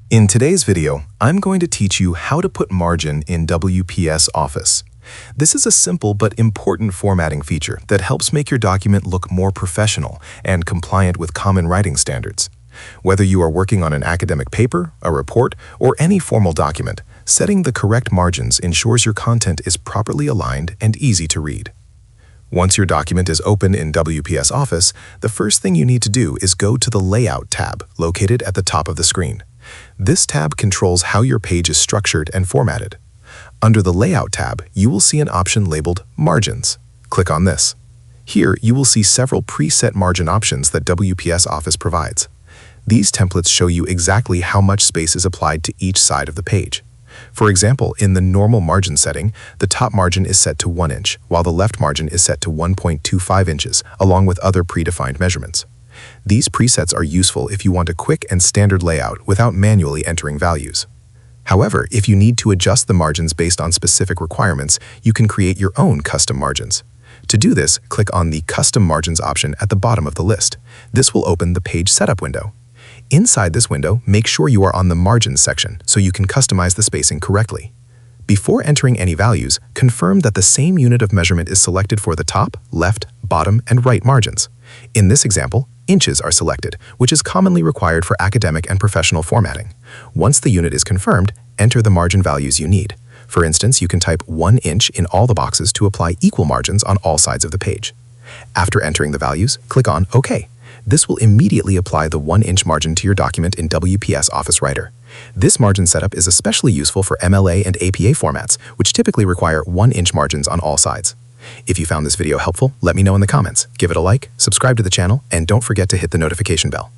In today's video, I'm going to teach you how to put margin in WPS Office. This is a simple but important formatting feature that helps make your document look more professional and compliant with common writing standards. Whether you are working on an academic paper, a report, or any formal document, setting the correct margins ensures your content is properly aligned and easy to read. Once your document is open in WPS Office, the first thing you need to do is go to the Layout tab located at the top of the screen. This tab controls how your page is structured and formatted. Under the Layout tab, you will see an option labeled Margins. Click on this. Here, you will see several preset margin options that WPS Office provides. These templates show you exactly how much space is applied to each side of the page. For example, in the normal margin setting, the top margin is set to 1 inch, while the left margin is set to 1.25 inches, along with other predefined measurements. These presets are useful if you want a quick and standard layout without manually entering values. However, if you need to adjust the margins based on specific requirements, you can create your own custom margins. To do this, click on the Custom Margins option at the bottom of the list. This will open the Page Setup window. Inside this window, make sure you are on the Margins section so you can customize the spacing correctly. Before entering any values, confirm that the same unit of measurement is selected for the top, left, bottom, and right margins. In this example, inches are selected, which is commonly required for academic and professional formatting. Once the unit is confirmed, enter the margin values you need. For instance, you can type 1 inch in all the boxes to apply equal margins on all sides of the page. After entering the values, click on OK. This will immediately apply the 1 inch margin to your document in WPS Office Writer. This margin setup is especially useful for MLA and APA formats, which typically require 1 inch margins on all sides. If you found this video helpful, let me know in the comments. Give it a like, subscribe to the channel, and don't forget to hit the notification bell.